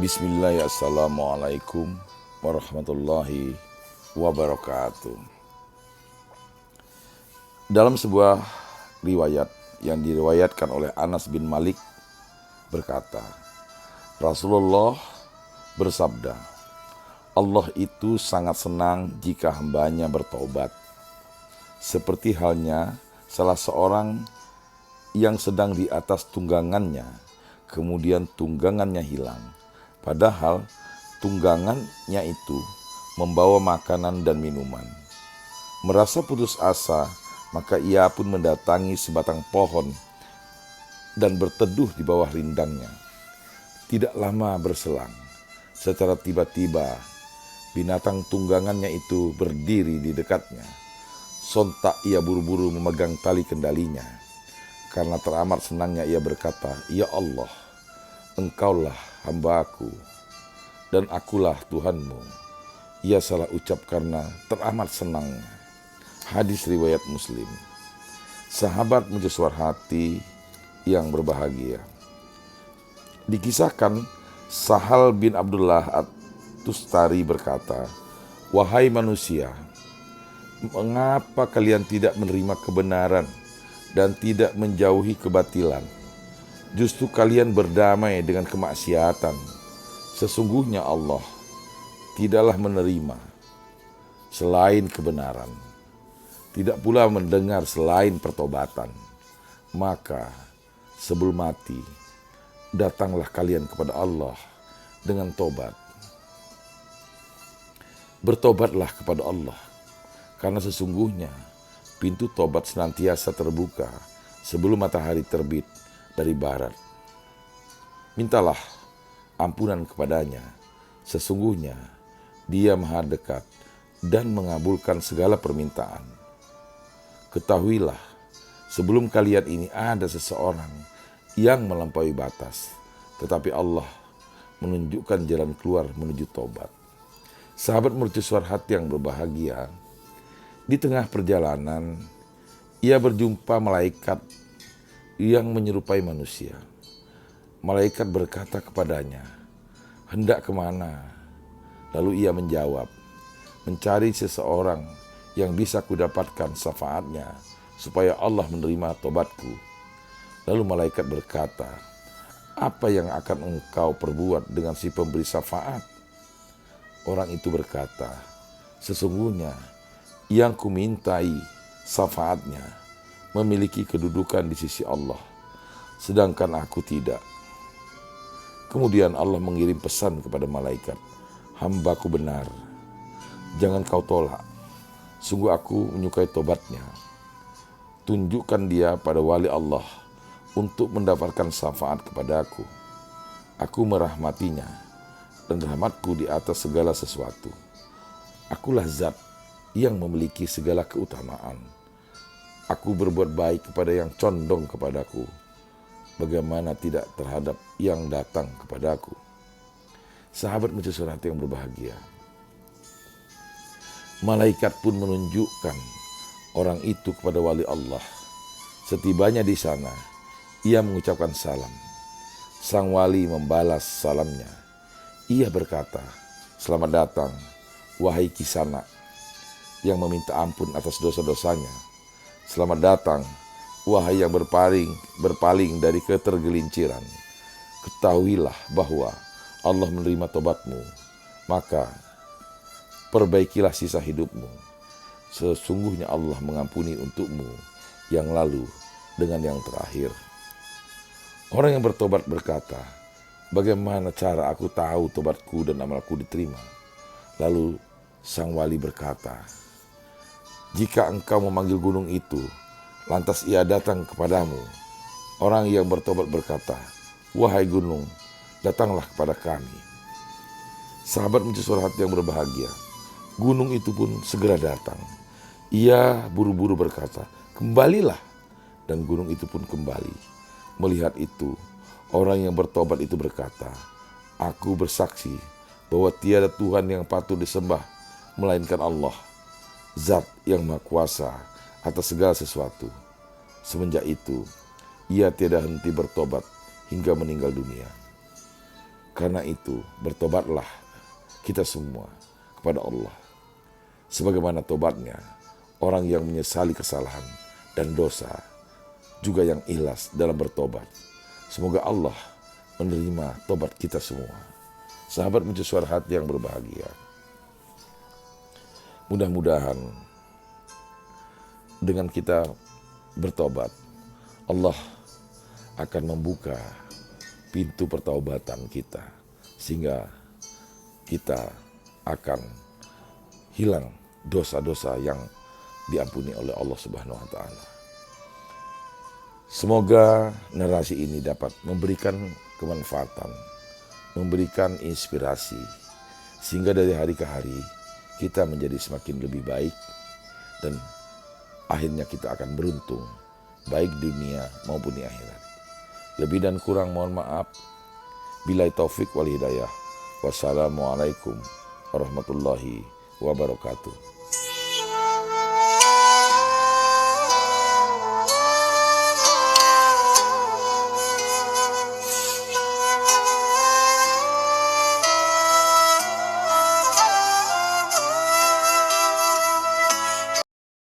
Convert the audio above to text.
Bismillah, assalamualaikum warahmatullahi wabarakatuh. Dalam sebuah riwayat yang diriwayatkan oleh Anas bin Malik berkata, Rasulullah bersabda, Allah itu sangat senang jika hambanya bertobat. Seperti halnya salah seorang yang sedang di atas tunggangannya, kemudian tunggangannya hilang. Padahal tunggangannya itu membawa makanan dan minuman. Merasa putus asa, maka ia pun mendatangi sebatang pohon dan berteduh di bawah rindangnya. Tidak lama berselang, secara tiba-tiba binatang tunggangannya itu berdiri di dekatnya. Sontak ia buru-buru memegang tali kendalinya. Karena teramat senangnya ia berkata, Ya Allah, Engkaulah hamba-Aku dan akulah Tuhanmu. Ia salah ucap karena teramat senangnya. Hadis riwayat Muslim. Sahabat mujizwar hati yang berbahagia. Dikisahkan Sahal bin Abdullah At-Tustari berkata, Wahai manusia, mengapa kalian tidak menerima kebenaran dan tidak menjauhi kebatilan? Justru kalian berdamai dengan kemaksiatan. Sesungguhnya Allah tidaklah menerima selain kebenaran, tidak pula mendengar selain pertobatan. Maka sebelum mati, datanglah kalian kepada Allah dengan tobat. Bertobatlah kepada Allah, karena sesungguhnya pintu tobat senantiasa terbuka sebelum matahari terbit dari barat. Mintalah ampunan kepadanya, sesungguhnya Dia Maha Dekat dan mengabulkan segala permintaan. Ketahuilah, sebelum kalian ini ada seseorang yang melampaui batas, tetapi Allah menunjukkan jalan keluar menuju tobat. Sahabat mercusuar hati yang berbahagia, di tengah perjalanan ia berjumpa malaikat yang menyerupai manusia. Malaikat berkata kepadanya, hendak kemana? Lalu ia menjawab, mencari seseorang yang bisa kudapatkan syafaatnya, supaya Allah menerima tobatku. Lalu malaikat berkata, apa yang akan engkau perbuat dengan si pemberi syafaat? Orang itu berkata, sesungguhnya yang kumintai syafaatnya memiliki kedudukan di sisi Allah, sedangkan aku tidak. Kemudian Allah mengirim pesan kepada malaikat, hamba-Ku benar, jangan kau tolak, sungguh aku menyukai tobatnya. Tunjukkan dia pada wali Allah untuk mendapatkan syafaat kepada-Aku. Aku merahmatinya, dan rahmatku di atas segala sesuatu. Akulah zat yang memiliki segala keutamaan. Aku berbuat baik kepada yang condong kepadaku, bagaimana tidak terhadap yang datang kepadaku. Sahabat mercusuar hati yang berbahagia, malaikat pun menunjukkan orang itu kepada wali Allah. Setibanya di sana, ia mengucapkan salam. Sang wali membalas salamnya. Ia berkata, selamat datang, wahai Kisana yang meminta ampun atas dosa-dosanya. Selamat datang, wahai yang berpaling dari ketergelinciran. Ketahuilah bahwa Allah menerima tobatmu, maka perbaikilah sisa hidupmu. Sesungguhnya Allah mengampuni untukmu yang lalu dengan yang terakhir. Orang yang bertobat berkata, bagaimana cara aku tahu tobatku dan amalku diterima? Lalu sang wali berkata, jika engkau memanggil gunung itu, lantas ia datang kepadamu. Orang yang bertobat berkata, wahai gunung, datanglah kepada kami. Sahabat mercusuar hati yang berbahagia, gunung itu pun segera datang. Ia buru-buru berkata, kembalilah. Dan gunung itu pun kembali. Melihat itu, orang yang bertobat itu berkata, aku bersaksi bahwa tiada Tuhan yang patut disembah melainkan Allah, Zat yang Maha Kuasa atas segala sesuatu. Semenjak itu, ia tiada henti bertobat hingga meninggal dunia. Karena itu bertobatlah kita semua kepada Allah. Sebagaimana tobatnya orang yang menyesali kesalahan dan dosa, juga yang ikhlas dalam bertobat. Semoga Allah menerima tobat kita semua. Sahabat mercusuar hati yang berbahagia, mudah-mudahan dengan kita bertobat, Allah akan membuka pintu pertaubatan kita, sehingga kita akan hilang dosa-dosa yang diampuni oleh Allah Subhanahu wa Ta'ala. Semoga narasi ini dapat memberikan kemanfaatan, memberikan inspirasi, sehingga dari hari ke hari kita menjadi semakin lebih baik dan akhirnya kita akan beruntung, baik dunia maupun di akhirat. Lebih dan kurang mohon maaf. Billahi taufik wal hidayah. Wassalamualaikum warahmatullahi wabarakatuh.